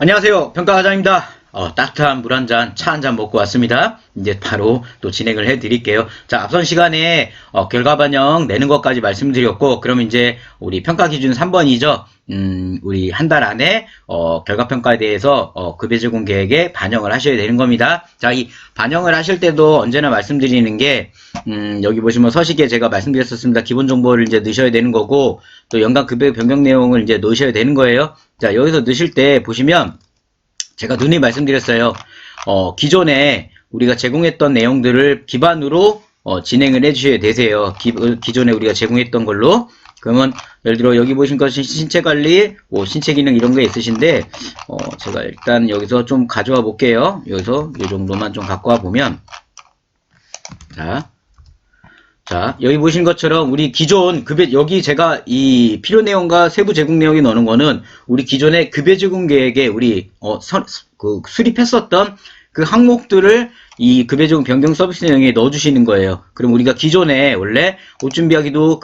안녕하세요. 평가과장입니다. 따뜻한 물 한 잔, 차 한 잔 먹고 왔습니다. 이제 바로 또 진행을 해드릴게요. 자, 앞선 시간에 결과 반영 내는 것까지 말씀드렸고, 그럼 이제 우리 평가 기준 3번이죠. 우리 한 달 안에 결과 평가에 대해서 급여 제공 계획에 반영을 하셔야 되는 겁니다. 자, 이 반영을 하실 때도 언제나 말씀드리는 게 여기 보시면 서식에 제가 말씀드렸었습니다. 기본 정보를 이제 넣으셔야 되는 거고, 또 연간 급여 변경 내용을 이제 넣으셔야 되는 거예요. 자, 여기서 넣으실 때 보시면 제가 누누이 말씀드렸어요. 기존에 우리가 제공했던 내용들을 기반으로 진행을 해주셔야 되세요. 기존에 우리가 제공했던 걸로. 그러면 예를 들어 여기 보신 것이 신체관리, 신체 기능 이런 게 있으신데 제가 일단 여기서 좀 가져와 볼게요. 여기서 이 정도만 좀 갖고 와 보면 자, 여기 보신 것처럼 우리 기존 급여, 여기 제가 이 필요 내용과 세부 제공 내용이 넣는 거는 우리 기존의 급여 제공 계획에 우리 수립했었던 그 항목들을 이 급여 제공 변경 서비스 내용에 넣어주시는 거예요. 그럼 우리가 기존에 원래 옷 준비하기도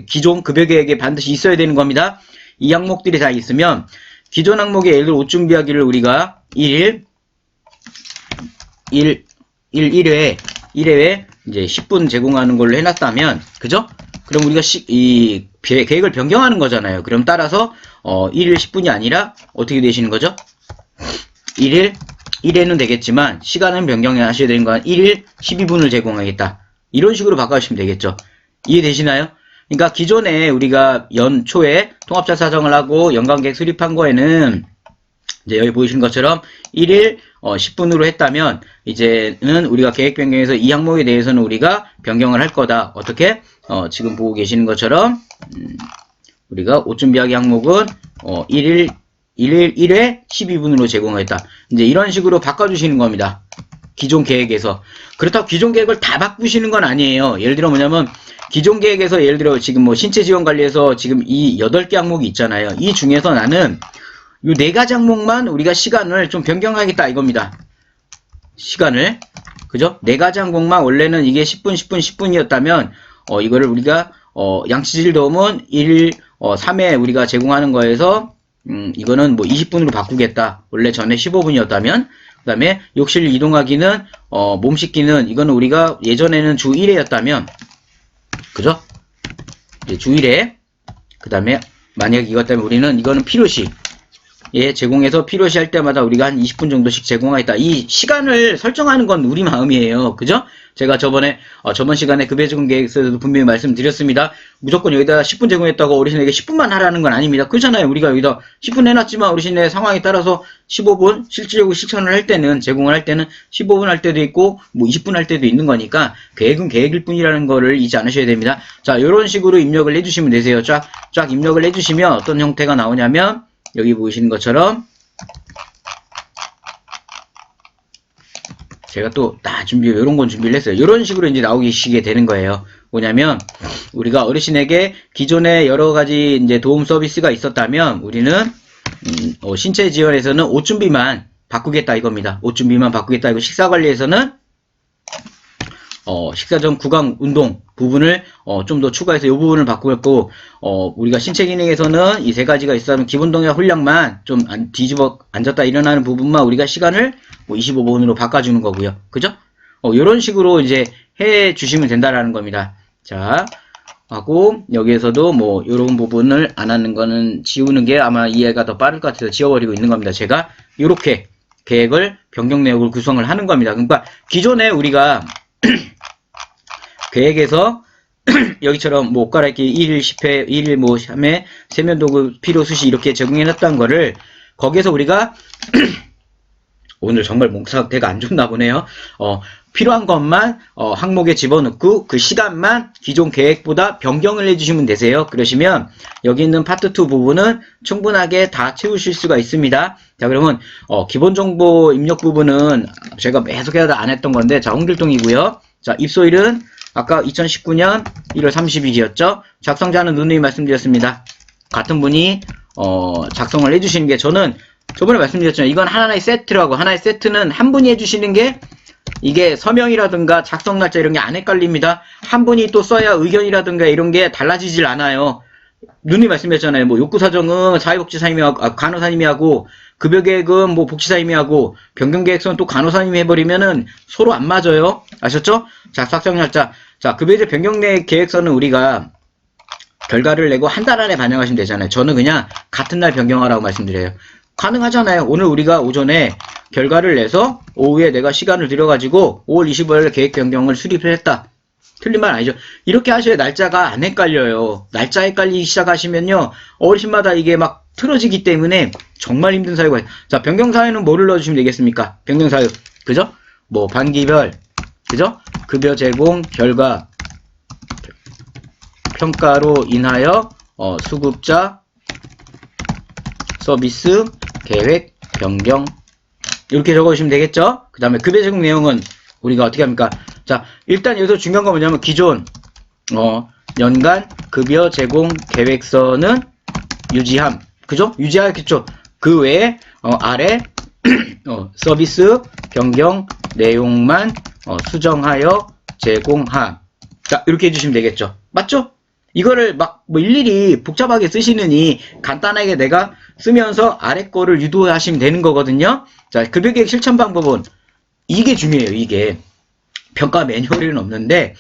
기존 급여 계획에 반드시 있어야 되는 겁니다. 이 항목들이 다 있으면 기존 항목에 예를 들어 옷 준비하기를 우리가 1회 이제 10분 제공하는 걸로 해놨다면, 그죠? 그럼 우리가 이 계획을 변경하는 거잖아요. 그럼 따라서 1일 10분이 아니라 어떻게 되시는 거죠? 1회는 되겠지만 시간은 변경하셔야 되는 건 1일 12분을 제공하겠다. 이런 식으로 바꿔주시면 되겠죠. 이해되시나요? 그러니까 기존에 우리가 연초에 통합자 사정을 하고 연간계획 수립한 거에는 이제 여기 보이시는 것처럼 1일 10분으로 했다면 이제는 우리가 계획 변경에서 이 항목에 대해서는 우리가 변경을 할 거다. 어떻게? 지금 보고 계시는 것처럼 우리가 옷 준비하기 항목은 1회 12분으로 제공했다. 이제 이런 식으로 바꿔주시는 겁니다. 기존 계획에서. 그렇다고 기존 계획을 다 바꾸시는 건 아니에요. 예를 들어 뭐냐면 기존 계획에서 예를 들어 지금 뭐 신체 지원 관리에서 지금 이 8개 항목이 있잖아요. 이 중에서 나는 이 4가지 항목만 우리가 시간을 좀 변경하겠다 이겁니다. 시간을. 그죠? 4가지 항목만 원래는 이게 10분, 10분, 10분이었다면, 이거를 우리가, 양치질 도움은 1일, 3회 우리가 제공하는 거에서, 이거는 뭐 20분으로 바꾸겠다. 원래 전에 15분이었다면, 그 다음에 욕실 이동하기는, 몸 씻기는, 이거는 우리가 예전에는 주 1회였다면, 그죠? 이제 주 1회. 그 다음에, 만약 이것 때문에 우리는 이거는 필요시. 제공해서 필요시 할 때마다 우리가 한 20분 정도씩 제공하겠다. 이 시간을 설정하는 건 우리 마음이에요. 그죠? 제가 저번 시간에 급여 제공 계획서에서도 분명히 말씀드렸습니다. 무조건 여기다 10분 제공했다고 어르신에게 10분만 하라는 건 아닙니다. 그렇잖아요. 우리가 여기다 10분 해놨지만 어르신의 상황에 따라서 15분 실질적으로 실천을 할 때는, 제공을 할 때는 15분 할 때도 있고, 뭐 20분 할 때도 있는 거니까, 계획은 계획일 뿐이라는 거를 잊지 않으셔야 됩니다. 자, 이런 식으로 입력을 해주시면 되세요. 쫙 입력을 해주시면 어떤 형태가 나오냐면, 여기 보이시는 것처럼 제가 또 이런 건 준비를 했어요. 이런 식으로 이제 나오시게 되는 거예요. 뭐냐면 우리가 어르신에게 기존에 여러 가지 이제 도움 서비스가 있었다면 우리는 신체 지원에서는 옷 준비만 바꾸겠다 이겁니다. 옷 준비만 바꾸겠다 이거. 식사 관리에서는 식사 전 구강 운동 부분을 좀 더 추가해서 이 부분을 바꾸고 우리가 신체 기능에서는 이 3가지가 있으면 기본 동작 훈련만 좀 뒤집어 앉았다 일어나는 부분만 우리가 시간을 뭐 25분으로 바꿔주는 거고요. 그죠? 이런 식으로 이제 해 주시면 된다라는 겁니다. 자, 하고 여기에서도 뭐 이런 부분을 안 하는 거는 지우는 게 아마 이해가 더 빠를 것 같아서 지워버리고 있는 겁니다. 제가 이렇게 계획을 변경 내역을 구성을 하는 겁니다. 그러니까 기존에 우리가 계획에서 여기처럼 뭐 옷 갈아입기 1일 10회, 1일 뭐 3회, 세면도구 필요 수시 이렇게 제공해놨던 거를 거기에서 우리가 오늘 정말 몸 상태가 안 좋나 보네요. 필요한 것만 항목에 집어넣고 그 시간만 기존 계획보다 변경을 해주시면 되세요. 그러시면 여기 있는 파트 2 부분은 충분하게 다 채우실 수가 있습니다. 자, 그러면 기본 정보 입력 부분은 제가 계속해서 안 했던 건데, 자, 홍길동이고요. 자, 입소일은 아까 2019년 1월 30일이었죠. 작성자는 누누이 말씀드렸습니다. 같은 분이 작성을 해주시는 게, 저는 저번에 말씀드렸잖아요. 이건 하나의 세트라고. 하나의 세트는 한 분이 해주시는 게 이게 서명이라든가 작성 날짜 이런 게 안 헷갈립니다. 한 분이 또 써야 의견이라든가 이런 게 달라지질 않아요. 누누이 말씀드렸잖아요. 뭐 욕구사정은 사회복지사님이 하고, 간호사님이 하고, 급여계획은 뭐 복지사님이 하고 변경계획서는 또 간호사님이 해버리면은 서로 안 맞아요. 아셨죠? 자, 싹정날짜. 자, 급여제 변경계획서는 우리가 결과를 내고 한 달 안에 반영하시면 되잖아요. 저는 그냥 같은 날 변경하라고 말씀드려요. 가능하잖아요. 오늘 우리가 오전에 결과를 내서 오후에 내가 시간을 들여가지고 5월 25일 계획 변경을 수립을 했다. 틀린 말 아니죠. 이렇게 하셔야 날짜가 안 헷갈려요. 날짜 헷갈리기 시작하시면요. 어르신마다 이게 막 틀어지기 때문에 정말 힘든 사유가 있어요. 자, 변경사유는 뭐를 넣어주시면 되겠습니까? 변경사유. 그죠? 뭐, 반기별. 그죠? 급여 제공, 결과, 평가로 인하여, 수급자, 서비스, 계획, 변경. 이렇게 적어주시면 되겠죠? 그 다음에 급여 제공 내용은 우리가 어떻게 합니까? 자, 일단 여기서 중요한 건 뭐냐면 기존 연간 급여 제공 계획서는 유지함. 그죠? 유지하겠죠. 그 외에 아래 서비스 변경 내용만 수정하여 제공함. 자, 이렇게 해주시면 되겠죠. 맞죠? 이거를 막 뭐 일일이 복잡하게 쓰시느니 간단하게 내가 쓰면서 아래 거를 유도하시면 되는 거거든요. 자, 급여계획 실천 방법은 이게 중요해요. 이게 평가 매뉴얼은 없는데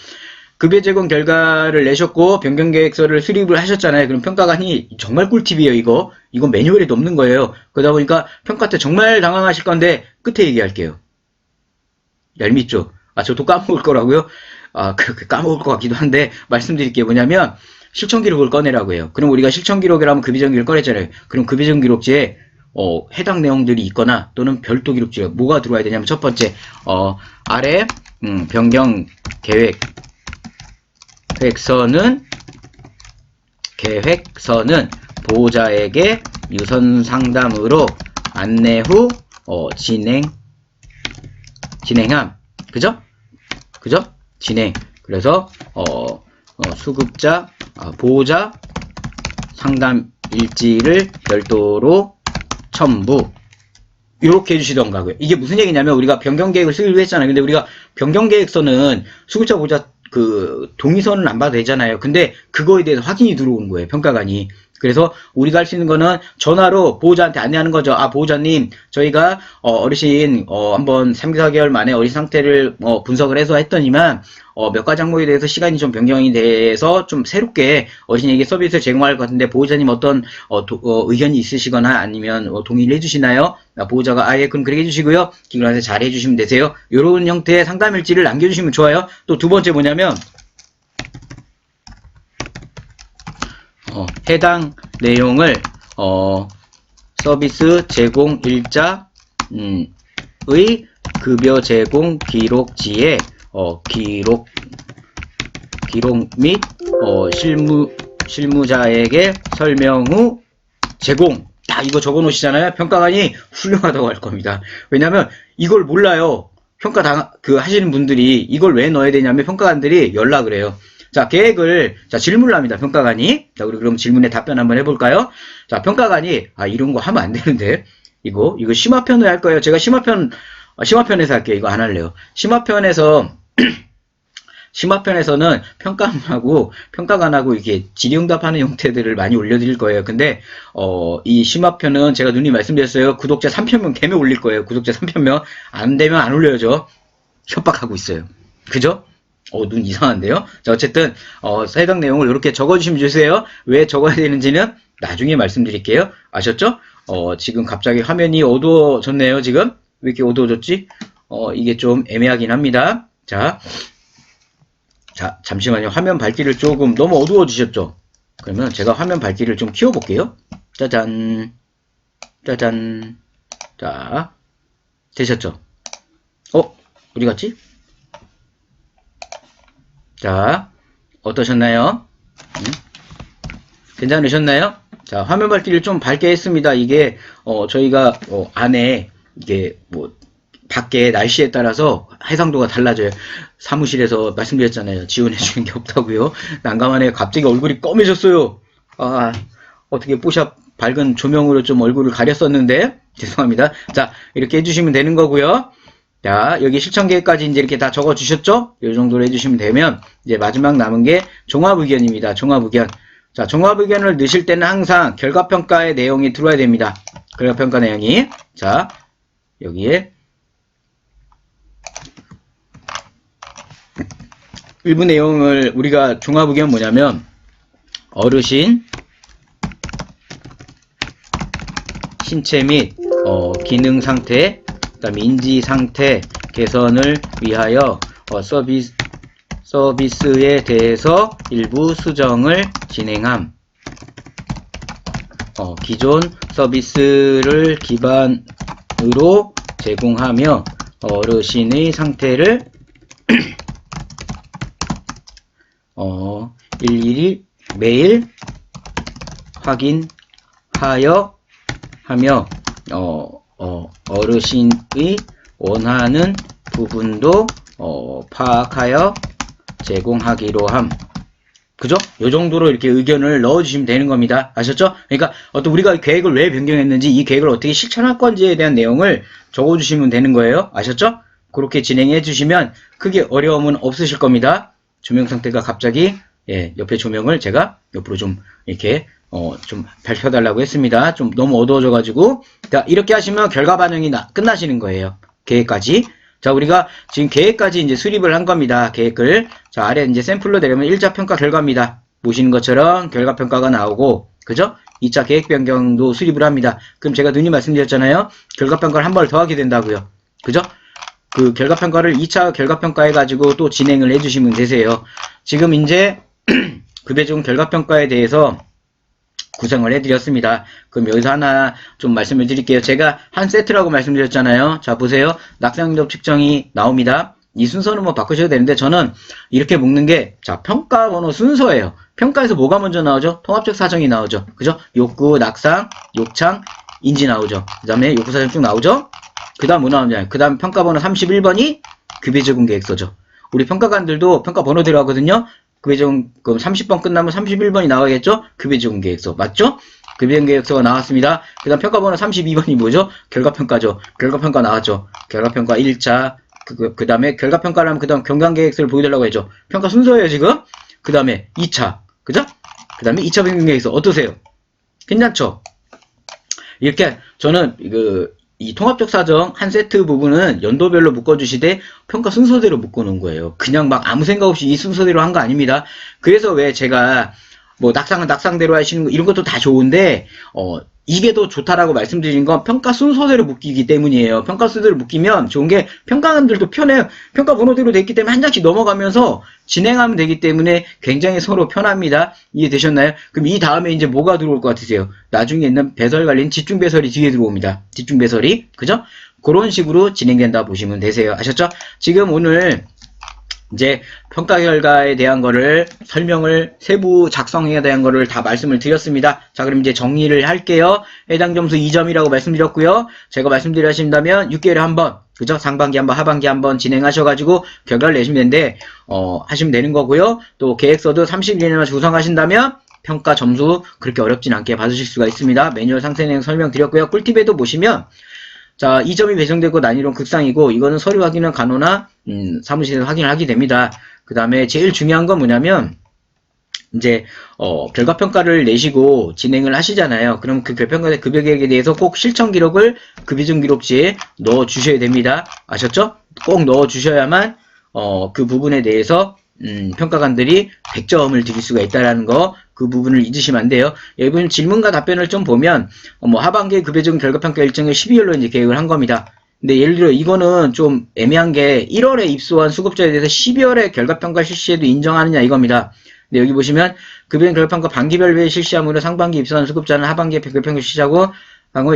급여 제공 결과를 내셨고 변경계획서를 수립을 하셨잖아요. 그럼 평가관이 정말 꿀팁이에요. 이거 매뉴얼에도 없는 거예요. 그러다 보니까 평가 때 정말 당황하실 건데 끝에 얘기할게요. 얄밉죠? 아, 저도 까먹을 거라고요? 아, 까먹을 것 같기도 한데 말씀드릴 게 뭐냐면 실천 기록을 꺼내라고 해요. 그럼 우리가 실천 기록이라면 급여 정기를 꺼냈잖아요. 그럼 급여 정기 기록지에 해당 내용들이 있거나 또는 별도 기록지에 뭐가 들어와야 되냐면 첫 번째 아래 변경 계획서는 보호자에게 유선 상담으로 안내 후 진행함. 그죠? 진행. 그래서 수급자 보호자 상담 일지를 별도로 첨부. 이렇게 해주시던가고요. 이게 무슨 얘기냐면 우리가 변경계획을 쓰기로 했잖아요. 근데 우리가 변경계획서는 수급자 보호자 동의서는 안 봐도 되잖아요. 근데 그거에 대해서 확인이 들어오는 거예요. 평가관이. 그래서 우리가 할 수 있는 거는 전화로 보호자한테 안내하는 거죠. 아, 보호자님, 저희가 어르신 한번 3, 4개월 만에 어르신 상태를 분석을 해서 했더니만 몇 가지 항목에 대해서 시간이 좀 변경이 돼서 좀 새롭게 어르신에게 서비스를 제공할 것 같은데 보호자님 어떤 의견이 있으시거나 아니면 동의를 해주시나요? 보호자가 아예 그럼 그렇게 해주시고요. 기관한테 잘 해주시면 되세요. 이런 형태의 상담 일지를 남겨주시면 좋아요. 또 두 번째 뭐냐면 해당 내용을 서비스 제공 일자의 급여 제공 기록지에 기록 및 실무자에게 설명 후 제공. 딱 이거 적어 놓으시잖아요. 평가관이 훌륭하다고 할 겁니다. 왜냐면 이걸 몰라요. 평가 하시는 분들이 이걸 왜 넣어야 되냐면 평가관들이 연락을 해요. 자, 계획을, 질문을 합니다. 평가관이. 자, 우리 그럼 질문에 답변 한번 해볼까요? 자, 평가관이, 이런 거 하면 안 되는데. 이거 심화편을 할 거예요. 제가 심화편에서 할게요. 이거 안 할래요. 심화편에서는 평가관하고 이렇게 질의응답하는 형태들을 많이 올려드릴 거예요. 근데, 이 심화편은 제가 누님 말씀드렸어요. 구독자 3,000명 되면 올릴 거예요. 구독자 3,000명. 안 되면 안 올려야죠. 협박하고 있어요. 그죠? 눈 이상한데요? 자, 어쨌든, 해당 내용을 이렇게 적어주시면 주세요. 왜 적어야 되는지는 나중에 말씀드릴게요. 아셨죠? 지금 갑자기 화면이 어두워졌네요, 지금. 왜 이렇게 어두워졌지? 이게 좀 애매하긴 합니다. 자, 잠시만요. 화면 밝기를 조금 너무 어두워지셨죠? 그러면 제가 화면 밝기를 좀 키워볼게요. 짜잔. 자, 되셨죠? 어디 갔지? 자, 어떠셨나요? 괜찮으셨나요? 자, 화면 밝기를 좀 밝게 했습니다. 이게, 저희가, 안에, 이게, 밖에 날씨에 따라서 해상도가 달라져요. 사무실에서 말씀드렸잖아요. 지원해주는 게 없다고요. 난감하네. 갑자기 얼굴이 검해졌어요. 어떻게 뽀샵 밝은 조명으로 좀 얼굴을 가렸었는데, 죄송합니다. 자, 이렇게 해주시면 되는 거고요. 자, 여기 실천계획까지 이제 이렇게 다 적어 주셨죠? 이 정도로 해주시면 되면, 이제 마지막 남은 게 종합의견입니다. 종합의견. 자, 종합의견을 넣으실 때는 항상 결과평가의 내용이 들어와야 됩니다. 결과평가 내용이. 자, 여기에 일부 내용을 우리가 종합의견 뭐냐면, 어르신 신체 및 기능 상태, 그다음에 인지 상태 개선을 위하여 서비스에 대해서 일부 수정을 진행함. 기존 서비스를 기반으로 제공하며 어르신의 상태를 일일이 매일 확인하여 하며 어르신의 원하는 부분도 파악하여 제공하기로 함. 그죠? 요 정도로 이렇게 의견을 넣어주시면 되는 겁니다. 아셨죠? 그러니까 어떤 우리가 계획을 왜 변경했는지, 이 계획을 어떻게 실천할 건지에 대한 내용을 적어주시면 되는 거예요. 아셨죠? 그렇게 진행해 주시면 크게 어려움은 없으실 겁니다. 조명 상태가 갑자기 옆에 조명을 제가 옆으로 좀 이렇게 좀 밝혀달라고 했습니다. 좀 너무 어두워져가지고. 자, 이렇게 하시면 결과 반영이 끝나시는 거예요. 계획까지. 자, 우리가 지금 계획까지 이제 수립을 한 겁니다. 계획을. 자, 아래 이제 샘플로 내려면 1차 평가 결과입니다. 보시는 것처럼 결과 평가가 나오고, 그죠? 2차 계획 변경도 수립을 합니다. 그럼 제가 눈이 말씀드렸잖아요. 결과 평가를 한 번 더 하게 된다고요. 그죠? 그 결과 평가를 2차 결과 평가 해가지고 또 진행을 해주시면 되세요. 지금 이제 급여지원 결과 평가에 대해서 구성을 해드렸습니다. 그럼 여기서 하나 좀 말씀을 드릴게요. 제가 한 세트라고 말씀드렸잖아요. 자, 보세요. 낙상인접 측정이 나옵니다. 이 순서는 뭐 바꾸셔도 되는데, 저는 이렇게 묶는 게, 자, 평가 번호 순서예요. 평가에서 뭐가 먼저 나오죠? 통합적 사정이 나오죠. 그죠? 욕구, 낙상, 욕창, 인지 나오죠. 그 다음에 욕구 사정 쭉 나오죠? 그 다음 뭐 나오냐요? 그 다음 평가 번호 31번이 급여지원 계획서죠. 우리 평가관들도 평가 번호대로 하거든요. 급여지원, 그럼 30번 끝나면 31번이 나와야겠죠? 급여지원 계획서. 맞죠? 급여지원 계획서가 나왔습니다. 그 다음 평가번호 32번이 뭐죠? 결과평가죠. 결과평가 나왔죠. 결과평가 1차. 그 다음에 결과평가를 하면 그 다음 경강계획서를 보여달라고 했죠. 평가 순서예요, 지금. 그 다음에 2차. 그죠? 그 다음에 2차 변경계획서. 어떠세요? 괜찮죠? 이렇게 저는 이 통합적 사정 한 세트 부분은 연도별로 묶어주시되 평가 순서대로 묶어놓은 거예요. 그냥 막 아무 생각 없이 이 순서대로 한 거 아닙니다. 그래서 왜 제가 뭐 낙상은 낙상대로 하시는 거 이런 것도 다 좋은데 이게 더 좋다라고 말씀드린 건 평가 순서대로 묶이기 때문이에요. 평가 순서대로 묶이면 좋은 게 평가관들도 편해요. 평가 번호대로 돼 있기 때문에 한 장씩 넘어가면서 진행하면 되기 때문에 굉장히 서로 편합니다. 이해되셨나요? 그럼 이 다음에 이제 뭐가 들어올 것 같으세요? 나중에 있는 배설 관련 집중 배설이 뒤에 들어옵니다. 집중 배설이. 그죠? 그런 식으로 진행된다 보시면 되세요. 아셨죠? 지금 오늘 이제 평가 결과에 대한 거를 설명을 세부 작성해야 대한 거를 다 말씀을 드렸습니다. 자, 그럼 이제 정리를 할게요. 해당 점수 2점이라고 말씀드렸고요. 제가 말씀드리신다면 6개월에 한 번, 그죠? 상반기 한 번, 하반기 한 번 진행하셔가지고 결과를 내시면 되는데 하시면 되는 거고요. 또 계획서도 30일 이내만 구성하신다면 평가 점수 그렇게 어렵진 않게 받으실 수가 있습니다. 매뉴얼 상세 내용 설명드렸고요. 꿀팁에도 보시면 자, 2점이 배정되고 난이도는 극상이고, 이거는 서류 확인은 간호나 사무실에서 확인을 하게 됩니다. 그 다음에 제일 중요한 건 뭐냐면 이제 결과평가를 내시고 진행을 하시잖아요. 그럼 그 결과평가의 급여계획에 대해서 꼭 실천 기록을 급여지원 기록지에 넣어 주셔야 됩니다. 아셨죠? 꼭 넣어 주셔야만 그 부분에 대해서 평가관들이 100점을 드릴 수가 있다라는 거, 그 부분을 잊으시면 안 돼요. 여러분 질문과 답변을 좀 보면 하반기 급여지원 결과평가 일정을 12월로 이제 계획을 한 겁니다. 근데 예를 들어 이거는 좀 애매한 게 1월에 입소한 수급자에 대해서 12월에 결과평가 실시에도 인정하느냐 이겁니다. 근데 여기 보시면 급여지원 결과평가 반기별로 실시함으로 상반기 입소한 수급자는 하반기에 결과평가 실시하고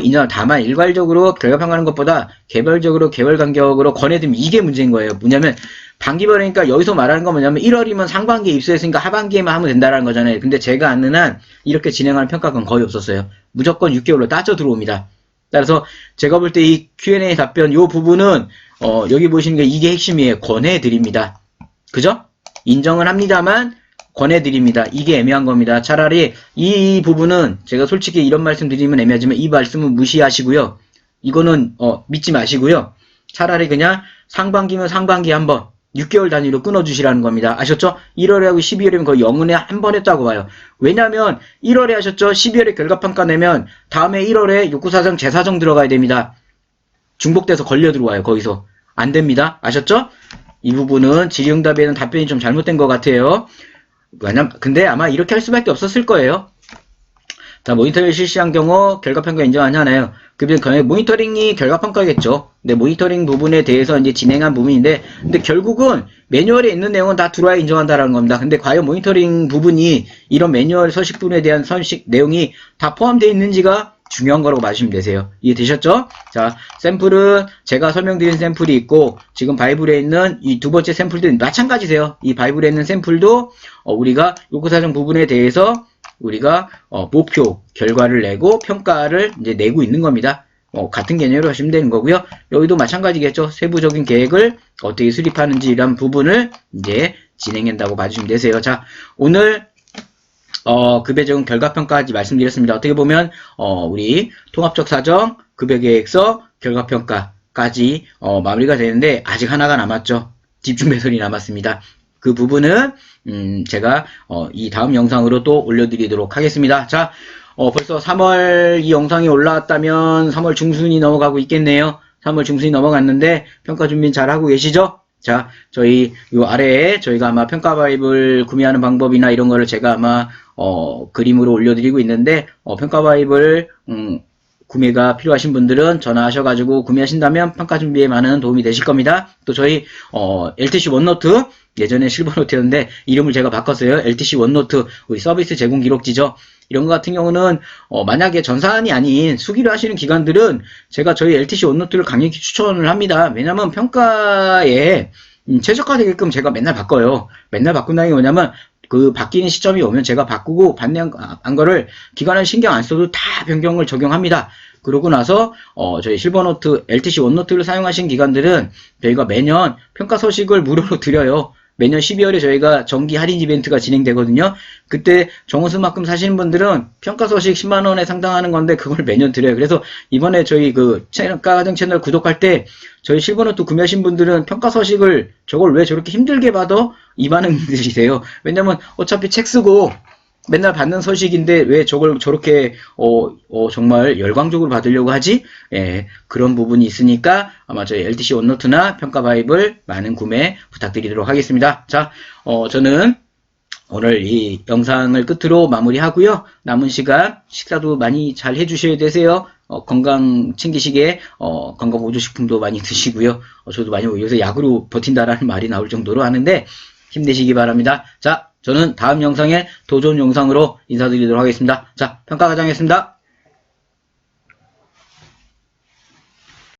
인정. 다만 일괄적으로 결과평가하는 것보다 개별적으로 개별 간격으로 권해드리면 이게 문제인 거예요. 뭐냐면 반기별이니까 여기서 말하는 건 뭐냐면 1월이면 상반기에 입소했으니까 하반기에만 하면 된다는 거잖아요. 근데 제가 아는 한 이렇게 진행하는 평가가 거의 없었어요. 무조건 6개월로 따져 들어옵니다. 따라서 제가 볼 때 이 Q&A 답변 요 부분은 여기 보시는 게 이게 핵심이에요. 권해드립니다. 그죠? 인정은 합니다만 권해드립니다. 이게 애매한 겁니다. 차라리 이 부분은 제가 솔직히 이런 말씀 드리면 애매하지만 이 말씀은 무시하시고요. 이거는 믿지 마시고요. 차라리 그냥 상반기면 상반기 한번 6개월 단위로 끊어주시라는 겁니다. 아셨죠? 1월하고 12월이면 거의 영은에 한 번 했다고 봐요. 왜냐면 1월에 하셨죠? 12월에 결과평가 내면 다음에 1월에 욕구사정 재사정 들어가야 됩니다. 중복돼서 걸려 들어와요. 거기서. 안 됩니다. 아셨죠? 이 부분은 질의응답에는 답변이 좀 잘못된 것 같아요. 근데 아마 이렇게 할 수밖에 없었을 거예요. 자, 모니터링을 실시한 경우 결과평가 인정하지 않아요. 그러면 모니터링이 결과평가겠죠. 근데 모니터링 부분에 대해서 이제 진행한 부분인데, 근데 결국은 매뉴얼에 있는 내용은 다 들어와야 인정한다라는 겁니다. 근데 과연 모니터링 부분이 이런 매뉴얼 서식 부분에 대한 서식 내용이 다 포함되어 있는지가 중요한 거라고 봐주시면 되세요. 이해되셨죠? 자, 샘플은 제가 설명드린 샘플이 있고, 지금 바이블에 있는 이 두 번째 샘플도 마찬가지세요. 이 바이블에 있는 샘플도 우리가 요구사정 부분에 대해서 우리가 목표 결과를 내고 평가를 이제 내고 있는 겁니다. 같은 개념으로 하시면 되는 거고요. 여기도 마찬가지겠죠. 세부적인 계획을 어떻게 수립하는지 이런 부분을 이제 진행한다고 봐주시면 되세요. 자, 오늘 급여 적용 결과평가까지 말씀드렸습니다. 어떻게 보면 우리 통합적 사정, 급여 계획서, 결과평가까지 마무리가 되는데 아직 하나가 남았죠. 집중 배설이 남았습니다. 그 부분은 제가 이 다음 영상으로 또 올려드리도록 하겠습니다. 자, 벌써 3월 이 영상이 올라왔다면 3월 중순이 넘어가고 있겠네요. 3월 중순이 넘어갔는데 평가 준비 잘 하고 계시죠? 자, 저희 요 아래에 저희가 아마 평가 바이블 구매하는 방법이나 이런 거를 제가 아마 그림으로 올려드리고 있는데 평가 바이블 구매가 필요하신 분들은 전화하셔가지고 구매하신다면 평가 준비에 많은 도움이 되실 겁니다. 또 저희 LTC 원노트 예전에 실버노트였는데 이름을 제가 바꿨어요. LTC 원노트 우리 서비스 제공 기록지죠. 이런 것 같은 경우는 만약에 전산이 아닌 수기를 하시는 기관들은 제가 저희 LTC 원노트를 강력히 추천을 합니다. 왜냐면 평가에 최적화되게끔 제가 맨날 바꿔요. 맨날 바꾼다는 게 뭐냐면 그 바뀌는 시점이 오면 제가 바꾸고 반대한 거를 기관은 신경 안 써도 다 변경을 적용합니다. 그러고 나서 저희 실버노트, LTC 원노트를 사용하신 기관들은 저희가 매년 평가 서식을 무료로 드려요. 매년 12월에 저희가 정기 할인 이벤트가 진행되거든요. 그때 정원수만큼 사시는 분들은 평가 서식 10만원에 상당하는 건데 그걸 매년 드려요. 그래서 이번에 저희 그 평가과정 채널 구독할 때 저희 실버노트 구매하신 분들은 평가 서식을 저걸 왜 저렇게 힘들게 받아? 이 반응들이세요. 왜냐면 어차피 책 쓰고 맨날 받는 서식인데 왜 저걸 저렇게 정말 열광적으로 받으려고 하지? 예, 그런 부분이 있으니까 아마 저희 LTC 원노트나 평가 바이블 많은 구매 부탁드리도록 하겠습니다. 자, 저는 오늘 이 영상을 끝으로 마무리하고요. 남은 시간 식사도 많이 잘 해주셔야 되세요. 건강 챙기시게 건강 보조식품도 많이 드시고요. 저도 많이 요새 약으로 버틴다라는 말이 나올 정도로 하는데 힘내시기 바랍니다. 자, 저는 다음 영상에 더 좋은 영상으로 인사드리도록 하겠습니다. 자, 평가과정이었습니다.